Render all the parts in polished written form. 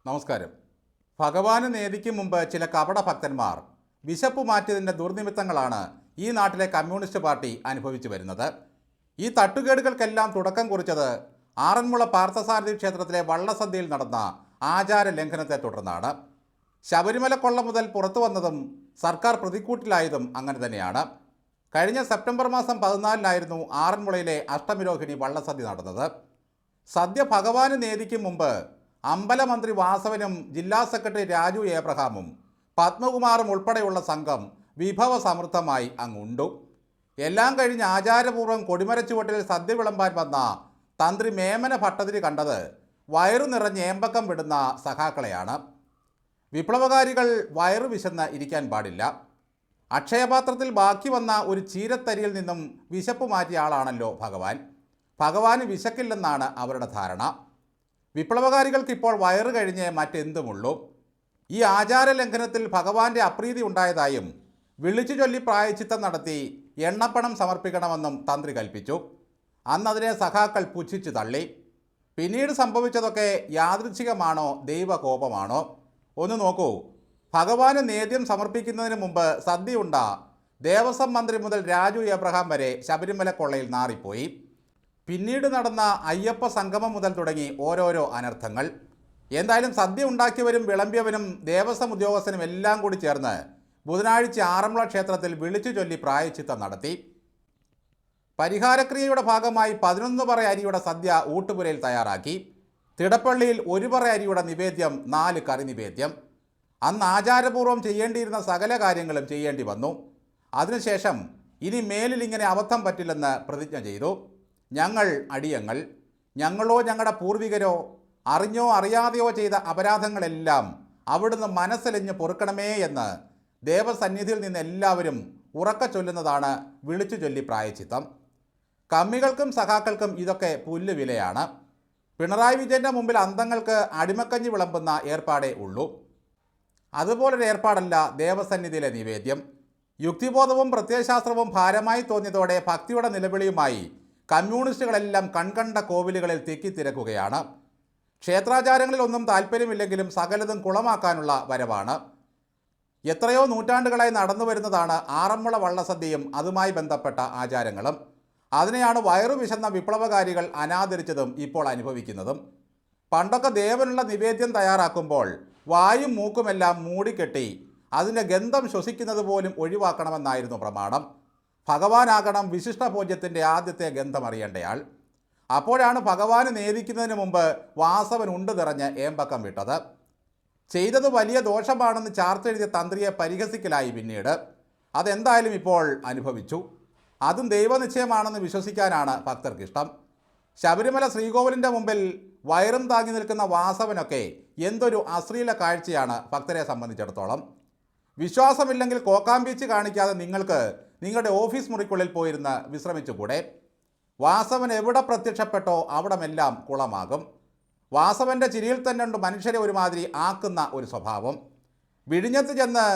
നമസ്കാരം. ഭഗവാന് നേദിക്കും മുമ്പ് ചില കപട ഭക്തന്മാർ വിശപ്പ് മാറ്റിയതിൻ്റെ ദുർനിമിത്തങ്ങളാണ് ഈ നാട്ടിലെ കമ്മ്യൂണിസ്റ്റ് പാർട്ടി അനുഭവിച്ചു വരുന്നത്. ഈ തട്ടുകേടുകൾക്കെല്ലാം തുടക്കം കുറിച്ചത് ആറന്മുള പാർത്ഥസാരഥി ക്ഷേത്രത്തിലെ വള്ളസദ്യയിൽ നടന്ന ആചാര ലംഘനത്തെ തുടർന്നാണ്. ശബരിമല കൊള്ള മുതൽ പുറത്തു വന്നതും സർക്കാർ പ്രതിക്കൂട്ടിലായതും അങ്ങനെ തന്നെയാണ്. കഴിഞ്ഞ സെപ്റ്റംബർ മാസം 14-നായിരുന്നു ആറന്മുളയിലെ അഷ്ടമിരോഹിണി വള്ളസദ്യ നടന്നത്. സദ്യ ഭഗവാന് നേദിക്കും മുമ്പ് അമ്പലമന്ത്രി വാസവനും ജില്ലാ സെക്രട്ടറി രാജു ഏബ്രഹാമും പത്മകുമാറും ഉൾപ്പെടെയുള്ള സംഘം വിഭവസമൃദ്ധമായി അങ്ങുണ്ടു. എല്ലാം കഴിഞ്ഞ് ആചാരപൂർവ്വം കൊടിമരച്ചുവട്ടിൽ സദ്യ വിളമ്പാൻ വന്ന തന്ത്രി മേമന ഭട്ടതിരി കണ്ടത് വയറു നിറഞ്ഞ് ഏമ്പക്കം വിടുന്ന സഖാക്കളെയാണ്. വിപ്ലവകാരികൾ വയറു വിശന്ന് ഇരിക്കാൻ പാടില്ല. അക്ഷയപാത്രത്തിൽ ബാക്കി വന്ന ഒരു ചീരത്തരിയിൽ നിന്നും വിശപ്പ് മാറ്റിയ ആളാണല്ലോ ഭഗവാൻ. ഭഗവാന് വിശക്കില്ലെന്നാണ് അവരുടെ ധാരണ. വിപ്ലവകാരികൾക്ക് ഇപ്പോൾ വയറ് കഴിഞ്ഞ് മറ്റെന്തുമുള്ളൂ. ഈ ആചാര ലംഘനത്തിൽ ഭഗവാന്റെ അപ്രീതി ഉണ്ടായതായും വിളിച്ചു ചൊല്ലി പ്രായച്ചിത്തം നടത്തി എണ്ണപ്പണം സമർപ്പിക്കണമെന്നും തന്ത്രി കൽപ്പിച്ചു. അന്നതിനെ സഖാക്കൾ പുച്ഛിച്ചു തള്ളി. പിന്നീട് സംഭവിച്ചതൊക്കെ യാദൃച്ഛികമാണോ ദൈവകോപമാണോ? ഒന്ന് നോക്കൂ. ഭഗവാന് നേദ്യം സമർപ്പിക്കുന്നതിന് മുമ്പ് സദ്യയുണ്ട ദേവസ്വം മന്ത്രി മുതൽ രാജു ഏബ്രഹാം വരെ ശബരിമല കൊള്ളയിൽ നാറിപ്പോയി. പിന്നീട് നടന്ന അയ്യപ്പ സംഗമം മുതൽ തുടങ്ങി ഓരോരോ അനർത്ഥങ്ങൾ. എന്തായാലും സദ്യ ഉണ്ടാക്കിയവരും വിളമ്പിയവനും ദേവസ്വം ഉദ്യോഗസ്ഥനും എല്ലാം കൂടി ചേർന്ന് ബുധനാഴ്ച ആറന്മുള ക്ഷേത്രത്തിൽ വിളിച്ചു ചൊല്ലി പ്രായച്ചിത്തം നടത്തി. പരിഹാരക്രിയയുടെ ഭാഗമായി 11 പറ അരിയുടെ സദ്യ ഊട്ടുപുരയിൽ തയ്യാറാക്കി. തിടപ്പള്ളിയിൽ 1 പറ അരിയുടെ നിവേദ്യം, 4 കറി നിവേദ്യം. അന്ന് ആചാരപൂർവ്വം ചെയ്യേണ്ടിയിരുന്ന സകല കാര്യങ്ങളും ചെയ്യേണ്ടി വന്നു. അതിനുശേഷം ഇനി മേലിൽ ഇങ്ങനെ അബദ്ധം പറ്റില്ലെന്ന് പ്രതിജ്ഞ ചെയ്തു. ഞങ്ങൾ അടിയങ്ങൾ, ഞങ്ങളോ ഞങ്ങളുടെ പൂർവികരോ അറിഞ്ഞോ അറിയാതെയോ ചെയ്ത അപരാധങ്ങളെല്ലാം അവിടുന്ന് മനസ്സലിഞ്ഞ് പൊറുക്കണമേ എന്ന് ദേവസന്നിധിയിൽ നിന്ന് എല്ലാവരും ഉറക്ക ചൊല്ലുന്നതാണ് വിളിച്ചു ചൊല്ലി പ്രായച്ചിത്തം. കമ്മികൾക്കും സഖാക്കൾക്കും ഇതൊക്കെ പുല്ല് വിലയാണ്. പിണറായി വിജയൻ്റെ മുമ്പിൽ അന്തങ്ങൾക്ക് അടിമക്കഞ്ഞി വിളമ്പുന്ന ഏർപ്പാടേ ഉള്ളൂ. അതുപോലൊരു ഏർപ്പാടല്ല ദേവസന്നിധിയിലെ നിവേദ്യം. യുക്തിബോധവും പ്രത്യയശാസ്ത്രവും ഭാരമായി തോന്നിയതോടെ ഭക്തിയുടെ നിലവിളിയുമായി കമ്മ്യൂണിസ്റ്റുകളെല്ലാം കൺകണ്ട കോവിലുകളിൽ തിക്കിത്തിരക്കുകയാണ്. ക്ഷേത്രാചാരങ്ങളിലൊന്നും താല്പര്യമില്ലെങ്കിലും സകലതും കുളമാക്കാനുള്ള വരവാണ്. എത്രയോ നൂറ്റാണ്ടുകളായി നടന്നു വരുന്നതാണ് ആറന്മുള വള്ളസദ്യയും അതുമായി ബന്ധപ്പെട്ട ആചാരങ്ങളും. അതിനെയാണ് വയറു വിശന്ന വിപ്ലവകാരികൾ അനാദരിച്ചതും ഇപ്പോൾ അനുഭവിക്കുന്നതും. പണ്ടൊക്കെ ദേവനുള്ള നിവേദ്യം തയ്യാറാക്കുമ്പോൾ വായും മൂക്കുമെല്ലാം മൂടിക്കെട്ടി അതിൻ്റെ ഗന്ധം ശ്വസിക്കുന്നത് പോലും ഒഴിവാക്കണമെന്നായിരുന്നു പ്രമാണം. ഭഗവാനാകണം വിശിഷ്ട ഭോജ്യത്തിൻ്റെ ആദ്യത്തെ ഗന്ധമറിയേണ്ടയാൾ. അപ്പോഴാണ് ഭഗവാന് നേദിക്കുന്നതിന് മുമ്പ് വാസവൻ ഉണ്ട് നിറഞ്ഞ് ഏമ്പക്കം വിട്ടത്. ചെയ്തത് വലിയ ദോഷമാണെന്ന് ചാർത്തെഴുതിയ തന്ത്രിയെ പരിഹസിക്കലായി പിന്നീട്. അതെന്തായാലും ഇപ്പോൾ അനുഭവിച്ചു. അതും ദൈവനിശ്ചയമാണെന്ന് വിശ്വസിക്കാനാണ് ഭക്തർക്കിഷ്ടം. ശബരിമല ശ്രീകോവിലിൻ്റെ മുമ്പിൽ വയറും താങ്ങി നിൽക്കുന്ന വാസവനൊക്കെ എന്തൊരു അശ്ലീല കാഴ്ചയാണ് ഭക്തരെ സംബന്ധിച്ചിടത്തോളം. വിശ്വാസമില്ലെങ്കിൽ കോക്കാമ്പീച്ച് കാണിക്കാതെ നിങ്ങൾക്ക് നിങ്ങളുടെ ഓഫീസ് മുറിക്കുള്ളിൽ പോയിരുന്ന് വിശ്രമിച്ചുകൂടെ? വാസവൻ എവിടെ പ്രത്യക്ഷപ്പെട്ടോ അവിടമെല്ലാം കുളമാകും. വാസവൻ്റെ ചിരിയിൽ തന്നെ ഉണ്ട് മനുഷ്യരെ ഒരുമാതിരി ആക്കുന്ന ഒരു സ്വഭാവം. വിഴിഞ്ഞത്ത് ചെന്ന്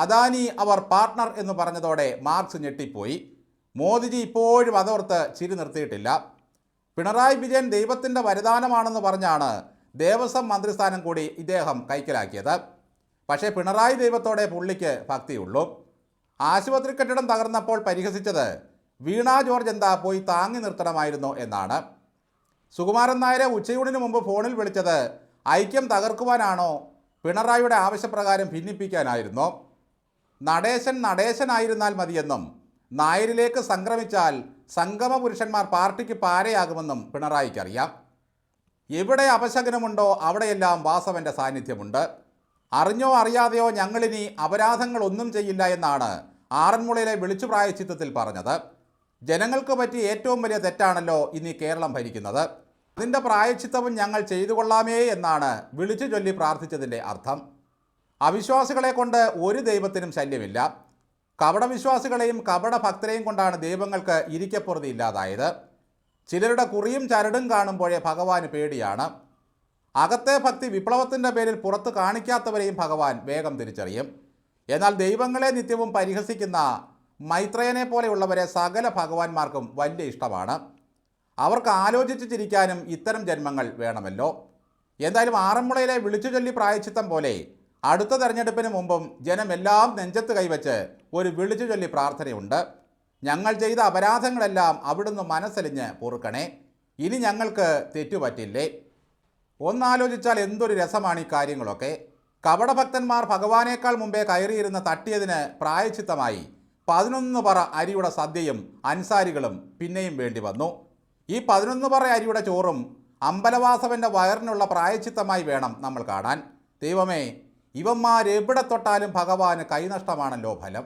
അദാനി അവർ പാർട്ട്ണർ എന്ന് പറഞ്ഞതോടെ മാർക്സ് ഞെട്ടിപ്പോയി. മോദിജി ഇപ്പോഴും അതോർത്ത് ചിരി നിർത്തിയിട്ടില്ല. പിണറായി വിജയൻ ദൈവത്തിൻ്റെ വരദാനമാണെന്ന് പറഞ്ഞാണ് ദേവസ്വം മന്ത്രിസ്ഥാനം കൂടി ഇദ്ദേഹം കൈക്കലാക്കിയത്. പക്ഷേ പിണറായി ദൈവത്തോടെ പുള്ളിക്ക് ഭക്തിയുള്ളൂ. ആശുപത്രി കെട്ടിടം തകർന്നപ്പോൾ പരിഹസിച്ചത് വീണ ജോർജ് എന്താ പോയി താങ്ങി നിർത്തണമായിരുന്നു എന്നാണ്. സുകുമാരൻ നായരെ ഉച്ചയൂണിന് മുമ്പ് ഫോണിൽ വിളിച്ചത് ഐക്യം തകർക്കുവാനാണോ, പിണറായിയുടെ ആവശ്യപ്രകാരം ഭിന്നിപ്പിക്കാനായിരുന്നോ? നടേശനായിരുന്നാൽ മതിയെന്നും നായരിലേക്ക് സംക്രമിച്ചാൽ സംഗമ പുരുഷന്മാർ പാർട്ടിക്ക് പാരയാകുമെന്നും പിണറായിക്കറിയാം. എവിടെ അപശകനമുണ്ടോ അവിടെയെല്ലാം വാസവൻ്റെ സാന്നിധ്യമുണ്ട്. അറിഞ്ഞോ അറിയാതെയോ ഞങ്ങളിനി അപരാധങ്ങളൊന്നും ചെയ്യില്ല എന്നാണ് ആറന്മുളയിലെ വിളിച്ചു പ്രായച്ചിത്തത്തിൽ പറഞ്ഞത്. ജനങ്ങൾക്ക് പറ്റിയ ഏറ്റവും വലിയ തെറ്റാണല്ലോ ഇനി കേരളം ഭരിക്കുന്നത്. അതിൻ്റെ പ്രായച്ചിത്തവും ഞങ്ങൾ ചെയ്തു കൊള്ളാമേ എന്നാണ് വിളിച്ചു ചൊല്ലി പ്രാർത്ഥിച്ചതിൻ്റെ അർത്ഥം. അവിശ്വാസികളെ കൊണ്ട് ഒരു ദൈവത്തിനും ശല്യമില്ല. കപടവിശ്വാസികളെയും കപട ഭക്തരെയും കൊണ്ടാണ് ദൈവങ്ങൾക്ക് ഇരിക്കപ്പുറതി ഇല്ലാതായത്. ചിലരുടെ കുറിയും ചരടും കാണുമ്പോഴേ ഭഗവാന് പേടിയാണ്. അകത്തെ ഭക്തി വിപ്ലവത്തിൻ്റെ പേരിൽ പുറത്ത് കാണിക്കാത്തവരെയും ഭഗവാൻ വേഗം തിരിച്ചറിയും. എന്നാൽ ദൈവങ്ങളെ നിത്യവും പരിഹസിക്കുന്ന മൈത്രേയനെ പോലെയുള്ളവരെ സകല ഭഗവാന്മാർക്കും വലിയ ഇഷ്ടമാണ്. അവർക്ക് ആലോചിച്ച് ചിരിക്കാനും ഇത്തരം ജന്മങ്ങൾ വേണമല്ലോ. എന്തായാലും ആറന്മുളയിലെ വിളിച്ചുചൊല്ലി പ്രായച്ചിത്തം പോലെ അടുത്ത തെരഞ്ഞെടുപ്പിന് മുമ്പും ജനം എല്ലാം നെഞ്ചത്ത് കൈവച്ച് ഒരു വിളിച്ചുചൊല്ലി പ്രാർത്ഥനയുണ്ട്. ഞങ്ങൾ ചെയ്ത അപരാധങ്ങളെല്ലാം അവിടുന്ന് മനസ്സലിഞ്ഞ് പൊറുക്കണേ, ഇനി ഞങ്ങൾക്ക് തെറ്റുപറ്റില്ലേ. ഒന്നാലോചിച്ചാൽ എന്തൊരു രസമാണ് ഈ കാര്യങ്ങളൊക്കെ. കപടഭക്തന്മാർ ഭഗവാനേക്കാൾ മുമ്പേ കയറിയിരുന്ന് തട്ടിയതിന് പ്രായച്ചിത്തമായി 11 പറ അരിയുടെ സദ്യയും അൻസാരികളും പിന്നെയും വേണ്ടി വന്നു. ഈ 11 പറ അരിയുടെ ചോറും അമ്പലവാസവൻ്റെ വയറിനുള്ള പ്രായച്ചിത്തമായി വേണം നമ്മൾ കാണാൻ. ദൈവമേ, ഇവന്മാരെവിടെ തൊട്ടാലും ഭഗവാന് കൈനഷ്ടമാണല്ലോ ഫലം.